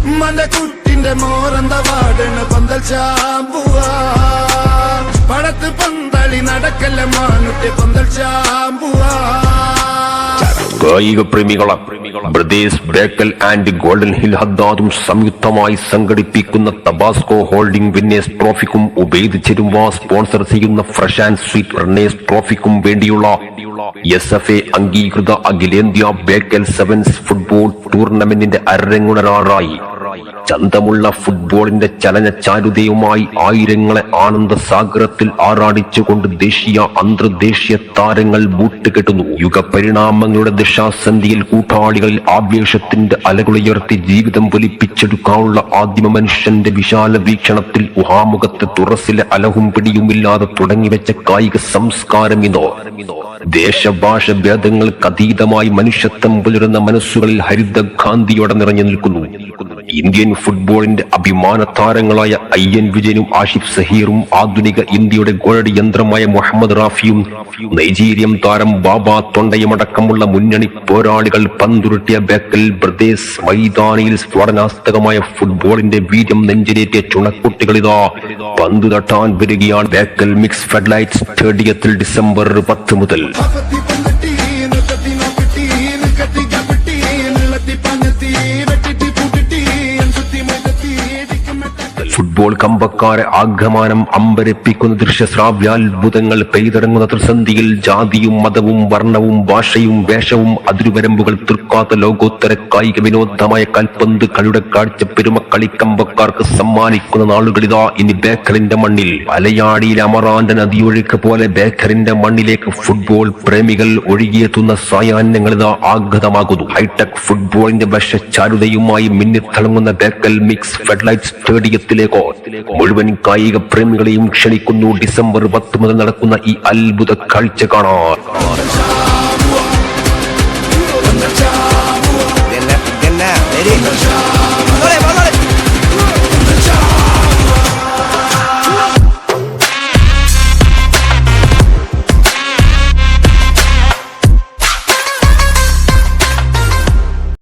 കുട്ടിന്റെ മോറന്ത വാടണ് പന്തൽ ചാമ്പുവാ പടത്ത് പന്തളി നടക്കല്ല മാനുട്ടെ പന്തൽ ചാമ്പുവാ. കായിക പ്രേമികളെ brothers Bekal and golden hill ഹദ്ദാദും സംയുക്തമായി സംഘടിപ്പിക്കുന്ന തബാസ്കോ ഹോൾഡിംഗ് വിന്നേഴ്സ് ട്രോഫിക്കും ഉബൈദ് ചെരുവ സ്പോൺസർ ചെയ്യുന്ന ഫ്രഷ് ആൻഡ് സ്വീറ്റ് റണ്ണേഴ്സ് ട്രോഫിക്കും വേണ്ടിയുള്ള SFA അംഗീകൃത അഖിലേന്ത്യാ ബേക്കൽ സെവൻസ് ഫുട്ബോൾ ടൂർണമെന്റിന്റെ അരങ്ങുണരാറായി. ചന്തമുള്ള ഫുട്ബോളിന്റെ ചലനചാരുതയുമായി ആയിരങ്ങളെ ആനന്ദസാഗരത്തിൽ ആറാടിച്ചുകൊണ്ട് ദേശീയ അന്തർദേശീയ താരങ്ങൾ ബൂട്ടുകെട്ടുന്നു. യുഗപരിണാമങ്ങളുടെ ദിശാസന്ധിയിൽ കൂട്ടാളികളിൽ ആവേശത്തിന്റെ അലകളുയർത്തി ജീവിതം പൊലിപ്പിച്ചെടുക്കാനുള്ള ആദിമ മനുഷ്യന്റെ വിശാല വീക്ഷണത്തിൽ ഉഹാമുഖത്തെ തുറസിലെ അലഹും പിടിയുമില്ലാതെ തുടങ്ങിവെച്ച കായിക സംസ്കാരം ഇതോ ദേശഭാഷ ഭേദങ്ങൾക്കതീതമായി മനുഷ്യത്വം പുലരുന്ന മനസ്സുകളിൽ ഹരിതകാന്തിയോടെ നിറഞ്ഞു നിൽക്കുന്നു. ഇന്ത്യൻ ഫുട്ബോളിന്റെ അഭിമാന താരങ്ങളായ IN വിജയനും ആഷിഫ് സഹീറും ആധുനിക ഇന്ത്യയുടെ ഗോൾഡ് യന്ത്രമായ മുഹമ്മദ് റാഫിയും നൈജീരിയൻ താരം ബാബ തൊണ്ടയുമടക്കമുള്ള മുന്നണി പോരാളികൾ പന്തുരുട്ടിയ ബേക്കൽ ബ്രദേഴ്സ് മൈതാനിയിൽ സ്ഫോടനാസ്തകമായ ഫുട്ബോളിന്റെ വീര്യം നെഞ്ചിലേറ്റിയ ചുണക്കുട്ടികളിതാ പന്തു തട്ടാൻ വരികയാണ്. ബേക്കൽ മിക്സ് ഫെഡ്ലൈറ്റ് സ്റ്റേഡിയത്തിൽ ഡിസംബർ 10 മുതൽ. ഫുട്ബോൾ കമ്പക്കാരെ ആഗമനം അമ്പരപ്പിക്കുന്ന ദൃശ്യശ്രാവ്യാത്ഭുതങ്ങൾ പെയ്തിറങ്ങുന്ന ത്രിസന്ധിയിൽ ജാതിയും മതവും വർണ്ണവും ഭാഷയും വേഷവും അതിരുവരമ്പുകൾ തീർക്കാത്ത ലോകോത്തര കായിക വിനോദമായ കൽപ്പന്ത് കളിയുടെ കാഴ്ച പെരുമ കളിക്കമ്പക്കാർക്ക് സമ്മാനിക്കുന്ന നാളുകളിതാ ഇനി ബേക്കറിന്റെ മണ്ണിൽ. അലയാടിയിലെ അമറാന്റെ നദിയൊഴുക്ക് പോലെ ബേക്കറിന്റെ മണ്ണിലേക്ക് ഫുട്ബോൾ പ്രേമികൾ ഒഴുകിയെത്തുന്ന സായാഹ്നങ്ങളിതാ ആഗതമാകുന്നു. ഹൈടെക് ഫുട്ബോളിന്റെ വശചാരുതയുമായി മിന്നിത്തിളങ്ങുന്ന ബേക്കൽ മിക്സ് ഫെഡ്ലൈറ്റ് സ്റ്റേഡിയത്തിലെ മുഴുവൻ കായിക പ്രേമികളെയും ക്ഷണിക്കുന്നു ഡിസംബർ 10 മുതൽ നടക്കുന്ന ഈ അത്ഭുത കാഴ്ച കാണാൻ.